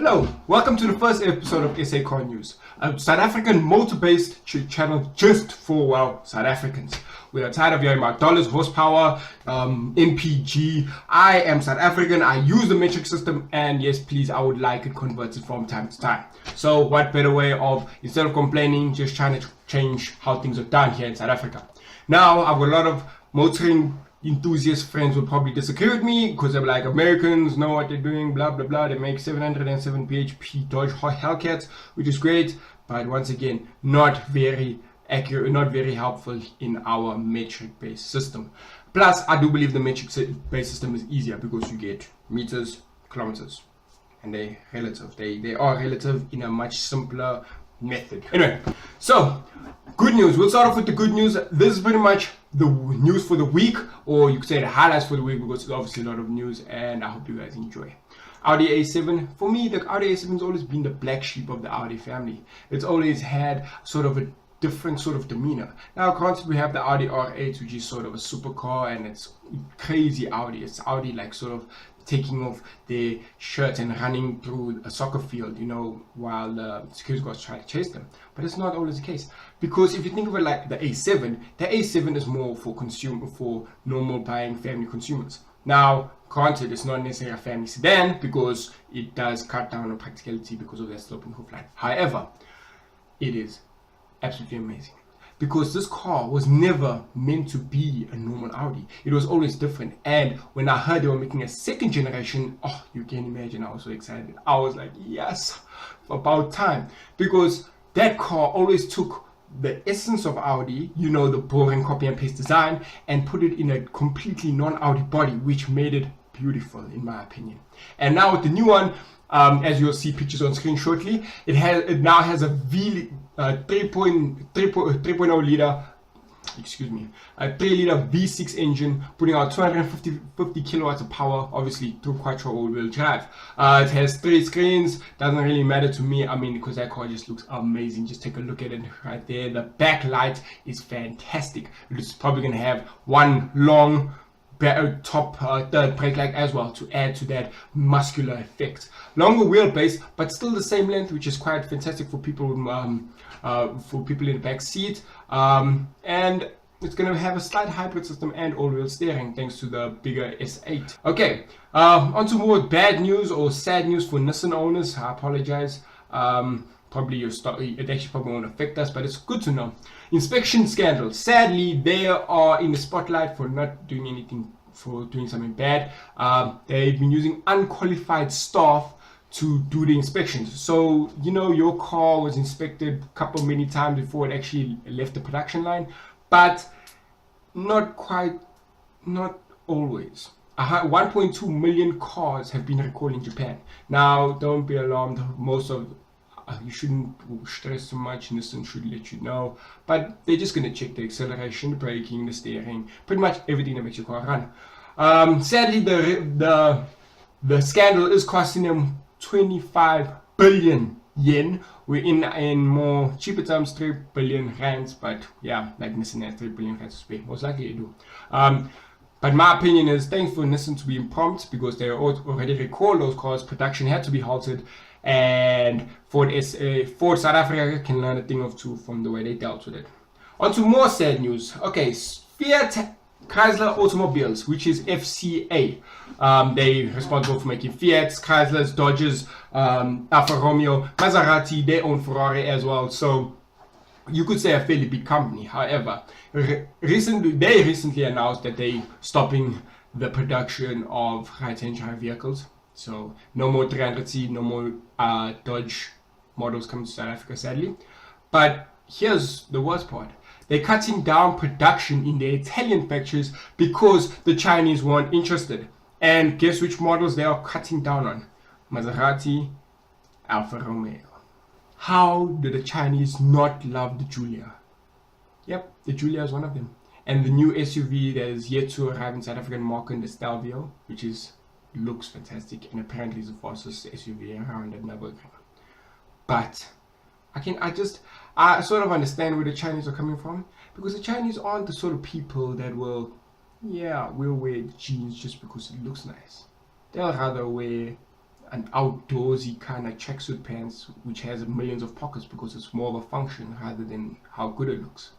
Hello, welcome to the first episode of SACarNews, a South African motor-based channel just for, well, South Africans. We are tired of hearing about dollars, horsepower, MPG. I am South African, I use the metric system, and yes, please, I would like it converted from time to time. So what better way of, instead of complaining, just trying to change how things are done here in South Africa. Now, I've got a lot of motoring enthusiast friends will probably disagree with me because they're like, Americans know what they're doing, blah blah blah. They make 707 bhp Dodge Hellcats, which is great, but once again, not very accurate, not very helpful in our metric based system. Plus, I do believe the metric based system is easier because you get meters, kilometers, and they're relative. They are relative in a much simpler method. Anyway, so good news. We'll start off with the good news. This is pretty much the news for the week, or you could say the highlights for the week, because there's obviously a lot of news, and I hope you guys enjoy. Audi A7. For me, the Audi A7 has always been the black sheep of the Audi family. It's always had sort of a different sort of demeanor. Now, granted, we have the Audi R8, which is sort of a supercar, and it's crazy Audi. It's Audi like sort of taking off their shirt and running through a soccer field, you know, while the security guards try to chase them. But it's not always the case, because if you think of it like the A7 is more for normal buying family consumers. Now, granted, it's not necessarily a family sedan because it does cut down on practicality because of that sloping hoofline. However, it is absolutely amazing, because this car was never meant to be a normal Audi. It was always different. And when I heard they were making a second generation, oh, you can imagine, I was so excited. I was like, yes, about time. Because that car always took the essence of Audi, you know, the boring copy and paste design, and put it in a completely non-Audi body, which made it beautiful in my opinion. And now with the new one, as you'll see pictures on screen shortly, it now has a 3.0 liter, a 3 liter V6 engine, putting out 250 kilowatts of power, obviously through quattro all-wheel drive. It has 3 screens. Doesn't really matter to me, I mean, because that car just looks amazing. Just take a look at it right there. The backlight is fantastic. It's probably going to have one long top third brake light as well to add to that muscular effect. Longer wheelbase, but still the same length, which is quite fantastic for people in the back seat. And it's going to have a slight hybrid system and all-wheel steering thanks to the bigger S8. Okay, on to more bad news or sad news for Nissan owners. I apologize. Probably it actually probably won't affect us, but it's good to know. Inspection scandal. Sadly, they are in the spotlight for not doing anything, for doing something bad. They've been using unqualified staff to do the inspections. So, you know, your car was inspected many times before it actually left the production line, but not always. 1.2 million cars have been recalled in Japan. Now, don't be alarmed. You shouldn't stress too much. Nissan should let you know, but they're just going to check the acceleration, the braking, the steering, pretty much everything that makes your car run. Sadly, the scandal is costing them 25 billion yen. We're in more cheaper terms, 3 billion rands, but yeah, like Nissan has 3 billion rands to spare. Most likely they do. But my opinion is, thanks for Nissan to be prompt, because they already recalled those cars. Production had to be halted, and Ford South Africa can learn a thing or two from the way they dealt with it. On to more sad news. Okay, Fiat Chrysler Automobiles, which is FCA. They're responsible for making Fiats, Chryslers, Dodges, Alfa Romeo, Maserati. They own Ferrari as well. So you could say a fairly big company. However, they recently announced that they're stopping the production of right-hand drive vehicles. So no more 300C, no more Dodge models coming to South Africa, sadly. But here's the worst part. They're cutting down production in their Italian factories because the Chinese weren't interested. And guess which models they are cutting down on? Maserati, Alfa Romeo. How do the Chinese not love the Giulia? Yep, the Giulia is one of them. And the new SUV that is yet to arrive in South African market, the Stelvio, which looks fantastic and apparently is the fastest SUV around at Nürburgring. But I sort of understand where the Chinese are coming from, because the Chinese aren't the sort of people that will wear jeans just because it looks nice. They'll rather wear an outdoorsy kind of tracksuit pants which has millions of pockets because it's more of a function rather than how good it looks.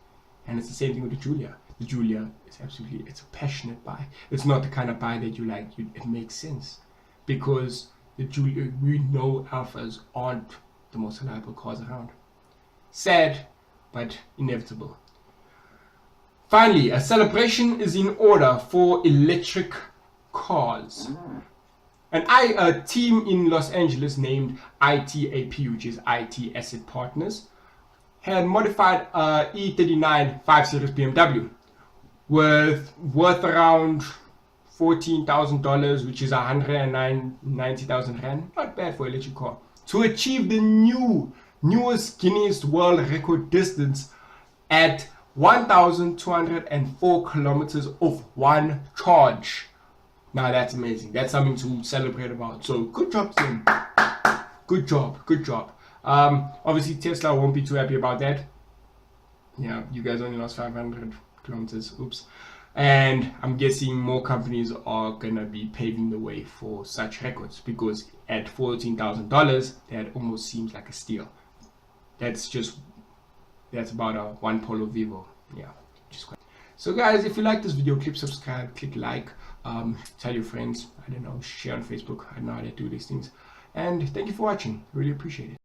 And it's the same thing with the Julia. The Julia is absolutely, it's a passionate buy. It's not the kind of buy that you like. It makes sense because the Julia, we know Alphas aren't the most reliable cars around. Sad, but inevitable. Finally, a celebration is in order for electric cars. A team in Los Angeles named ITAP, which is IT Asset Partners, had modified a E39 5 Series BMW worth around $14,000, which is 190,000 rand. Not bad for an electric car. To achieve the newest Guinness World Record distance at 1,204 kilometers off one charge. Now that's amazing. That's something to celebrate about. So good job, team. Good job. Obviously Tesla won't be too happy about that. Yeah, you guys only lost 500 kilometers. Oops. And I'm guessing more companies are gonna be paving the way for such records because at $14,000, that almost seems like a steal. That's about a one Polo Vivo. Yeah, just quite. So guys, if you like this video, click subscribe, click like, tell your friends, I don't know, share on Facebook. I don't know how to do these things. And thank you for watching. Really appreciate it.